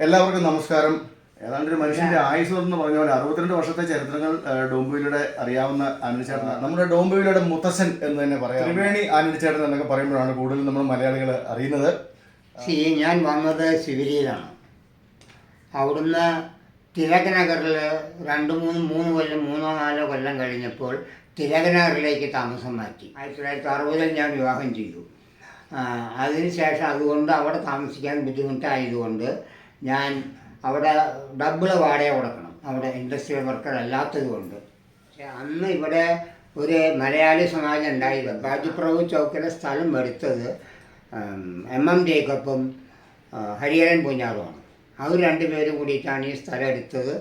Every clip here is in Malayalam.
എല്ലാവർക്കും നമസ്കാരം. ഏതാണ്ട് ഒരു മനുഷ്യന്റെ ആയുസ് എന്ന് പറഞ്ഞ പോലെ 62 വർഷത്തെ ചരിത്രങ്ങൾ ഡോംബിവിലൂടെ അറിയാവുന്ന ആനന്ദിച്ചേട്ടൻ, നമ്മുടെ ഡോംബിവിലൂടെ മുത്തശ്ശൻ എന്ന് തന്നെ പറയാം. ത്രിവേണി ആനന്ദിച്ചേട്ടൻ എന്നൊക്കെ പറയുമ്പോഴാണ് കൂടുതൽ നമ്മൾ മലയാളികൾ അറിയുന്നത്. ഞാൻ വന്നത് ശിവരിയിലാണ്. അവിടുന്ന് തിലകനഗറിൽ മൂന്ന് കൊല്ലം 3-4 കൊല്ലം കഴിഞ്ഞപ്പോൾ തിലകനഗറിലേക്ക് താമസം മാറ്റി. 1960 ഞാൻ വിവാഹം ചെയ്തു. അതിനുശേഷം അതുകൊണ്ട് അവിടെ താമസിക്കാൻ ബുദ്ധിമുട്ടായതുകൊണ്ട് ഞാൻ അവിടെ ഡബിൾ വാടക കൊടുക്കണം, അവിടെ ഇൻഡസ്ട്രിയൽ വർക്കർ അല്ലാത്തത് കൊണ്ട്. പക്ഷേ അന്ന് ഇവിടെ ഒരു മലയാളി സമാജം ഉണ്ടായില്ല. ബാജിപ്രഭു ചൗക്കിലെ സ്ഥലം എടുത്തത് MM ജേക്കബും ഹരിഹരൻ പൂഞ്ഞാറുമാണ്. അവർ രണ്ടുപേരും കൂടിയിട്ടാണ് ഈ സ്ഥലം എടുത്തത്.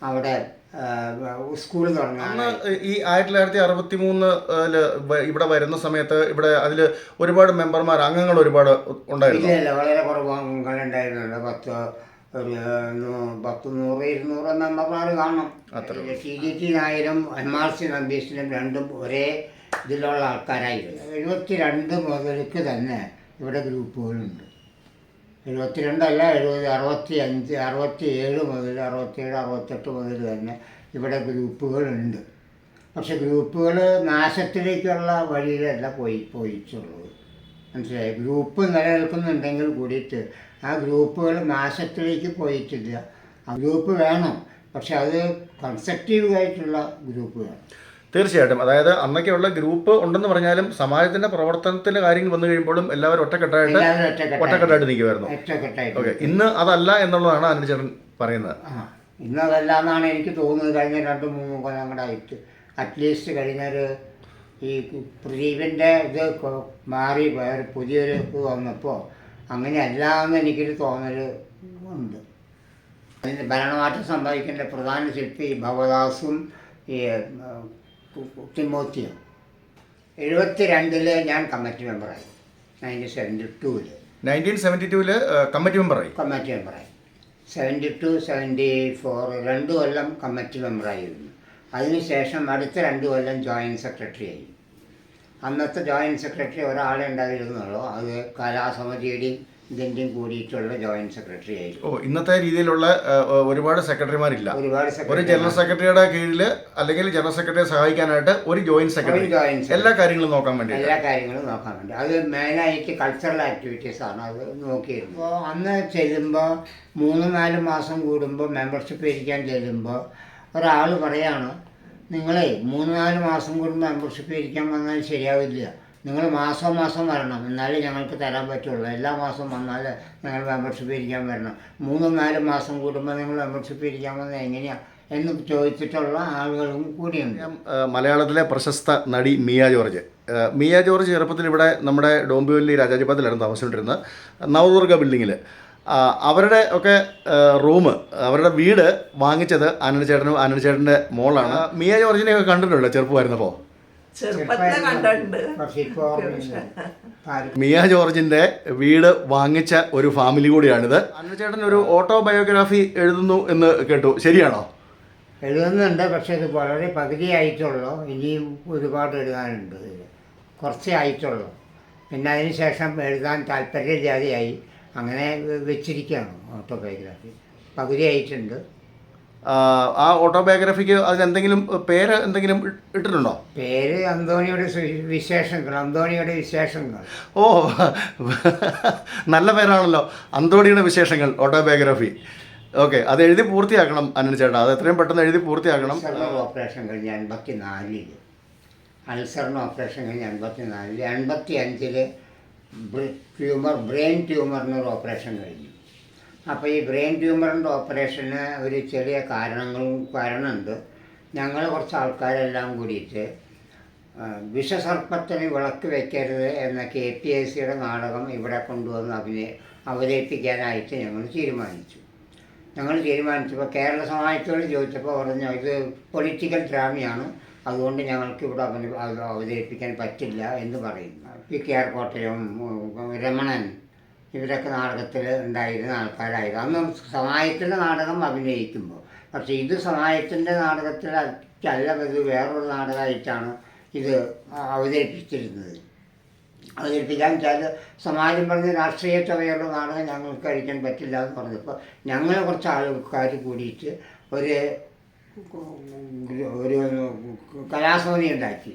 അവിടെ സ്കൂൾ തുടങ്ങാൻ ഈ 1963 ഇവിടെ വരുന്ന സമയത്ത് ഇവിടെ അതിൽ ഒരുപാട് മെമ്പർമാർ, അംഗങ്ങൾ ഒരുപാട് ഉണ്ടായിരുന്നു. ഇല്ല, വളരെ കുറവ് അംഗങ്ങളുണ്ടായിരുന്നുണ്ട്. 100-200 മെമ്പർമാർ കാണും. TGT നായരും MRC നമ്പീസിനും രണ്ടും ഒരേ ഇതിലുള്ള ആൾക്കാരായിരുന്നു. 72 മുതൽക്ക് തന്നെ ഇവിടെ ഗ്രൂപ്പുകളുണ്ട്. 72 അല്ല, 65, 67 മുതൽ 67, 68 മുതൽ തന്നെ ഇവിടെ ഗ്രൂപ്പുകളുണ്ട്. പക്ഷെ ഗ്രൂപ്പുകൾ നാശത്തിലേക്കുള്ള വഴിയിലല്ല പോയിട്ടുള്ളത്. മനസ്സിലായി? ഗ്രൂപ്പ് നിലനിൽക്കുന്നുണ്ടെങ്കിൽ കൂടിയിട്ട് ആ ഗ്രൂപ്പുകൾ നാശത്തിലേക്ക് പോയിട്ടില്ല. ആ ഗ്രൂപ്പ് വേണം, പക്ഷെ അത് കൺസ്ട്രക്റ്റീവായിട്ടുള്ള ഗ്രൂപ്പ് വേണം. തീർച്ചയായിട്ടും. അതായത് അന്നൊക്കെയുള്ള ഗ്രൂപ്പ് ഉണ്ടെന്ന് പറഞ്ഞാലും സമാജത്തിന്റെ പ്രവർത്തനത്തിന്റെ കാര്യങ്ങൾ വന്നു കഴിയുമ്പോഴും എല്ലാവരും ഒറ്റക്കെട്ടായിട്ട് നിൽക്കുമായിരുന്നു. ഓക്കെ, ഇന്ന് അതല്ല എന്നുള്ളതാണ് ആനന്ദിച്ചേട്ടൻ പറയുന്നത്. ഇന്ന് അതല്ല എന്നാണ് എനിക്ക് തോന്നുന്നത്. കഴിഞ്ഞ 2-3 കൊല്ലം കൂടെ ആയിട്ട് അറ്റ്ലീസ്റ്റ് കഴിഞ്ഞൊരു ഈ പ്രദീപിൻ്റെ ഇത് മാറി വേറെ പുതിയൊരു ഇത് വന്നപ്പോൾ അങ്ങനെയല്ല എന്ന് എനിക്കൊരു തോന്നൽ ഉണ്ട്. അതിന് ഭരണമാറ്റം സംഭവിക്കേണ്ട പ്രധാന ശില്പി ഭവദാസും ഈ തിമോത്തിയും. 72 ഞാൻ കമ്മിറ്റി മെമ്പറായി. 1972 കമ്മിറ്റി മെമ്പറായി. 72, 74 2 കൊല്ലം കമ്മിറ്റി മെമ്പറായിരുന്നു. അതിനുശേഷം അടുത്ത 2 കൊല്ലം ജോയിൻറ്റ് സെക്രട്ടറി ആയി. അന്നത്തെ ജോയിൻറ്റ് സെക്രട്ടറി ഒരാളെ ഉണ്ടായിരുന്നുള്ളൂ. അത് കലാസമിതിയുടെയും ഇതിൻ്റെയും കൂടിയിട്ടുള്ള ജോയിൻറ്റ് സെക്രട്ടറി ആയിരുന്നു. ഇന്നത്തെ രീതിയിലുള്ള ഒരുപാട് സെക്രട്ടറിമാരില്ല. ഒരു ജനറൽ സെക്രട്ടറിയുടെ കീഴിൽ അല്ലെങ്കിൽ ജനറൽ സെക്രട്ടറിയെ സഹായിക്കാനായിട്ട് ഒരു ജോയിൻറ്റ് സെക്രട്ടറി എല്ലാ കാര്യങ്ങളും നോക്കാൻ വേണ്ടി. അത് മെയിനായിട്ട് കൾച്ചറൽ ആക്ടിവിറ്റീസാണ് അത് നോക്കിയിരുന്നത്. അപ്പോൾ അന്ന് ചെല്ലുമ്പോൾ 3-4 മാസം കൂടുമ്പോൾ മെമ്പർഷിപ്പ് ഇരിക്കാൻ ചെല്ലുമ്പോൾ ഒരാൾ പറയാണ്, നിങ്ങളെ 3-4 മാസം കൂടുമ്പോൾ മെമ്പർഷിപ്പ് ഇരിക്കാൻ വന്നാൽ ശരിയാവില്ല, നിങ്ങൾ മാസം വരണം, എന്നാലേ ഞങ്ങൾക്ക് തരാൻ പറ്റുള്ളൂ. എല്ലാ മാസവും വന്നാൽ ഞങ്ങൾ മെമ്പർഷിപ്പ് ഇരിക്കാൻ വരണം. 3-4 മാസം കൂടുമ്പോൾ നിങ്ങൾ മെമ്പർഷിപ്പ് ഇരിക്കാൻ വന്നാൽ എങ്ങനെയാണ് എന്ന് ചോദിച്ചിട്ടുള്ള ആളുകളും കൂടിയുണ്ട്. മലയാളത്തിലെ പ്രശസ്ത നടി മിയ ജോർജ് ചെറുപ്പത്തിൽ ഇവിടെ നമ്മുടെ ഡോംബിവലി രാജാജിപാത്തിലായിരുന്നു താമസിച്ചുകൊണ്ടിരുന്നത്. നവദുർഗ ബിൽഡിങ്ങിൽ അവരുടെ ഒക്കെ അവരുടെ വീട് വാങ്ങിച്ചത് ആനന്ദിച്ചേട്ടൻ്റെ മോളാണ്. മിയ ജോർജിനെയൊക്കെ കണ്ടിട്ടുണ്ടോ ചെറുപ്പമായിരുന്നപ്പോൾ? മിയ ജോർജിന്റെ വീട് വാങ്ങിച്ച ഒരു ഫാമിലി കൂടിയാണിത്. ആനന്ദിച്ചേട്ടൻ ഒരു ഓട്ടോബയോഗ്രാഫി എഴുതുന്നു എന്ന് കേട്ടു, ശരിയാണോ? എഴുതുന്നുണ്ട്, പക്ഷെ ഇത് വളരെ പകുതിയായിട്ടുള്ളൂ. ഇനിയും ഒരുപാട് എഴുതാനുണ്ട്. കുറച്ചേ ആയിട്ടുള്ളൂ. പിന്നെ അതിന് ശേഷം എഴുതാൻ താല്പര്യജാതിയായി അങ്ങനെ വെച്ചിരിക്കുകയാണ്. ഓട്ടോബയോഗ്രാഫി പകുതിയായിട്ടുണ്ട്. ആ ഓട്ടോബയോഗ്രഫിക്ക് അതിനെന്തെങ്കിലും പേര് എന്തെങ്കിലും ഇട്ടിട്ടുണ്ടോ? പേര് അന്തോണിയുടെ വിശേഷങ്ങൾ. ഓ, നല്ല പേരാണല്ലോ, അന്തോണിയുടെ വിശേഷങ്ങൾ ഓട്ടോബയോഗ്രഫി. ഓക്കെ, അത് എഴുതി പൂർത്തിയാക്കണം ആനന്ദിച്ചേട്ടാ, അത് എത്രയും പെട്ടെന്ന് എഴുതി പൂർത്തിയാക്കണം. ഓപ്പറേഷൻ കഴിഞ്ഞ് 84, അൾസറിന് ഓപ്പറേഷൻ കഴിഞ്ഞ് 84, 85 ബ്രെയിൻ ട്യൂമറിനൊരു ഓപ്പറേഷൻ കഴിഞ്ഞു. അപ്പോൾ ഈ ബ്രെയിൻ ട്യൂമറിൻ്റെ ഓപ്പറേഷന് ഒരു ചെറിയ കാരണമുണ്ട്. ഞങ്ങൾ കുറച്ച് ആൾക്കാരെല്ലാം കൂടിയിട്ട് വിഷസർപ്പത്തിന് വിളക്ക് വയ്ക്കരുത് എന്ന KPSCയുടെ നാടകം ഇവിടെ കൊണ്ടുവന്ന് അവതരിപ്പിക്കാനായിട്ട് ഞങ്ങൾ തീരുമാനിച്ചപ്പോൾ കേരള സമാജത്തോട് ചോദിച്ചപ്പോൾ പറഞ്ഞു, ഇത് പൊളിറ്റിക്കൽ ഡ്രാമയാണ്, അതുകൊണ്ട് ഞങ്ങൾക്ക് ഇവിടെ അവതരിപ്പിക്കാൻ പറ്റില്ല എന്ന് പറയുന്നു. KR കോട്ടയം, രമണൻ, ഇവരൊക്കെ നാടകത്തിൽ ഉണ്ടായിരുന്ന ആൾക്കാരായിരുന്നു. അന്ന് സമാജത്തിൻ്റെ നാടകം അഭിനയിക്കുമ്പോൾ. പക്ഷേ ഇത് സമാജത്തിൻ്റെ നാടകത്തിൽ അല്ല, ഇത് വേറൊരു നാടകമായിട്ടാണ് ഇത് അവതരിപ്പിച്ചിരുന്നത്. അവതരിപ്പിക്കാൻ വെച്ചാൽ സമാജം പറഞ്ഞ് രാഷ്ട്രീയ ചവയുള്ള നാടകം ഞങ്ങൾക്ക് കഴിക്കാൻ പറ്റില്ല എന്ന് പറഞ്ഞപ്പോൾ ഞങ്ങൾ കുറച്ച് ആൾക്കാർ കൂടിയിട്ട് ഒരു ഒരു കലാസമിതി ഉണ്ടാക്കി.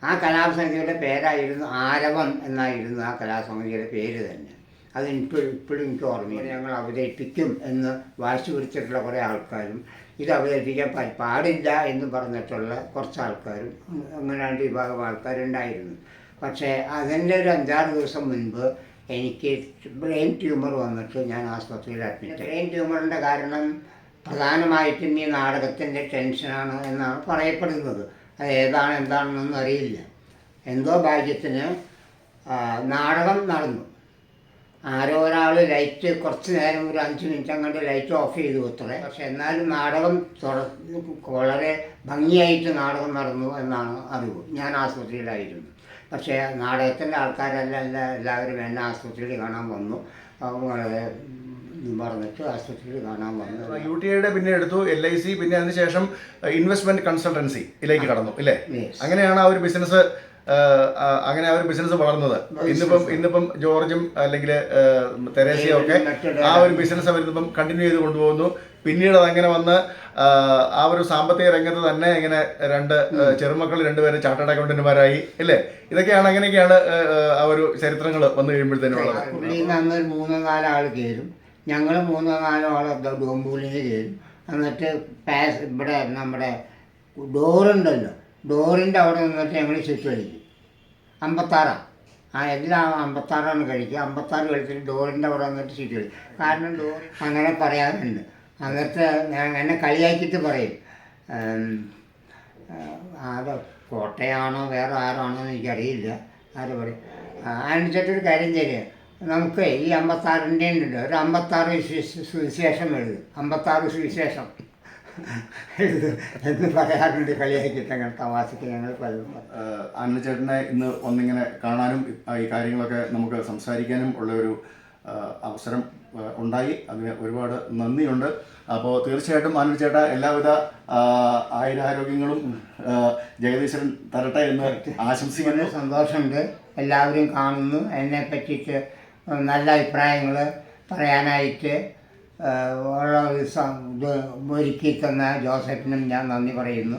ആ കലാസമിതിയുടെ പേരായിരുന്നു ആരവം എന്നായിരുന്നു ആ കലാസമിതിയുടെ പേര് തന്നെ. അത് ഇപ്പോഴും എനിക്ക് ഓർമ്മയില്ല. ഞങ്ങൾ അവതരിപ്പിക്കും എന്ന് വാശി പിടിച്ചിട്ടുള്ള കുറേ ആൾക്കാരും ഇത് അവതരിപ്പിക്കാൻ പാടില്ല എന്ന് പറഞ്ഞിട്ടുള്ള കുറച്ച് ആൾക്കാരും അങ്ങനെ 2 വിഭാഗം ആൾക്കാരുണ്ടായിരുന്നു. പക്ഷേ അതിൻ്റെ ഒരു 5-6 ദിവസം മുൻപ് എനിക്ക് ബ്രെയിൻ ട്യൂമർ വന്നിട്ട് ഞാൻ ആശുപത്രിയിൽ അഡ്മിറ്റ്. ബ്രെയിൻ ട്യൂമറിൻ്റെ കാരണം പ്രധാനമായിട്ടും ഈ നാടകത്തിൻ്റെ ടെൻഷനാണ് എന്നാണ് പറയപ്പെടുന്നത്. അത് ഏതാണ് എന്താണെന്നൊന്നും അറിയില്ല. എന്തോ ഭാഗ്യത്തിന് നാടകം നടന്നു. ആരോ ഒരാൾ ലൈറ്റ് കുറച്ച് നേരം ഒരു 5 മിനിറ്റ് അങ്ങോട്ട് ലൈറ്റ് ഓഫ് ചെയ്തു അത്രേ. പക്ഷെ എന്നാലും നാടകം വളരെ ഭംഗിയായിട്ട് നാടകം നടന്നു എന്നാണ് അറിവ്. ഞാൻ ആശുപത്രിയിലായിരുന്നു. പക്ഷേ നാടകത്തിൻ്റെ എല്ലാവരും എന്നെ ആശുപത്രിയിൽ കാണാൻ വന്നു. പറഞ്ഞിട്ട് ആശുപത്രിയിൽ കാണാൻ വന്നു. UTIയുടെ പിന്നെ എടുത്തു, LIC, പിന്നെ അതിനുശേഷം ഇൻവെസ്റ്റ്മെന്റ് കൺസൾട്ടൻസിയിലേക്ക് കടന്നു അല്ലേ? അങ്ങനെയാണ് ആ ഒരു ബിസിനസ് വളർന്നത്. ഇന്നിപ്പം ജോർജും അല്ലെങ്കിൽ തെരേസയും ഒക്കെ ആ ഒരു ബിസിനസ് അവരിപ്പം കണ്ടിന്യൂ ചെയ്ത് കൊണ്ടുപോകുന്നു. പിന്നീട് അതങ്ങനെ വന്ന് ആ ഒരു സാമ്പത്തിക രംഗത്ത് തന്നെ ഇങ്ങനെ 2 ചെറുമക്കൾ 2 പേര് ചാർട്ടേഡ് അക്കൗണ്ടന്റുമാരായി അല്ലേ? അങ്ങനെയൊക്കെയാണ് ആ ഒരു ചരിത്രങ്ങൾ വന്നു കഴിയുമ്പോഴത്തേനുള്ളത്. അന്ന് 3-4 ആൾ കയറും. ഞങ്ങൾ 3-4 ആൾ ഡോംബൂലിന് കയറും. എന്നിട്ട് ഇവിടെ നമ്മുടെ ഡോറുണ്ടല്ലോ, ഡോറിൻ്റെ അവിടെ നിന്നിട്ട് ഞങ്ങൾ ചുറ്റു കളിക്കും. 56 എല്ലാം 56 കഴിക്കുക. 56 കളിച്ചിട്ട് ഡോറിൻ്റെ അവിടെ നിന്നിട്ട് ചുറ്റു കളിക്കും. കാരണം ഡോർ അങ്ങനെ പറയാറുണ്ട്. എന്നിട്ട് എന്നെ കളിയാക്കിയിട്ട് പറയും, ആരോ കോട്ടയാണോ വേറെ ആരാണോ എന്ന് എനിക്കറിയില്ല, ആരോ പറയും അനുസരിച്ചൊരു കാര്യം ചെയ്യുക, നമുക്ക് ഈ 56ൻ്റെ ഉണ്ടല്ലോ ഒരു 56 സുവിശേഷം എഴുതും. 56 സുവിശേഷം എന്ന് പറയാറുണ്ട് കളിയാക്കിയിട്ട്. അങ്ങനെ തമാശക്ക് ഞങ്ങൾ പലതും. അന്നച്ചേട്ടനെ ഇന്ന് ഒന്നിങ്ങനെ കാണാനും ഈ കാര്യങ്ങളൊക്കെ നമുക്ക് സംസാരിക്കാനും ഉള്ള ഒരു അവസരം ഉണ്ടായി. അതിന് ഒരുപാട് നന്ദിയുണ്ട്. അപ്പോൾ തീർച്ചയായിട്ടും അന്നച്ചേട്ട എല്ലാവിധ ആയുരാരോഗ്യങ്ങളും ജഗദീശ്വരൻ തരട്ടെ എന്ന് ആശംസിക്കുന്നു. സന്തോഷമുണ്ട്. എല്ലാവരും കാണുന്നു. എന്നെ പറ്റിയിട്ട് നല്ല അഭിപ്രായങ്ങൾ പറയാനായിട്ട് ഉള്ള ഒരുക്കി തന്ന ജോസഫിനും ഞാൻ നന്ദി പറയുന്നു.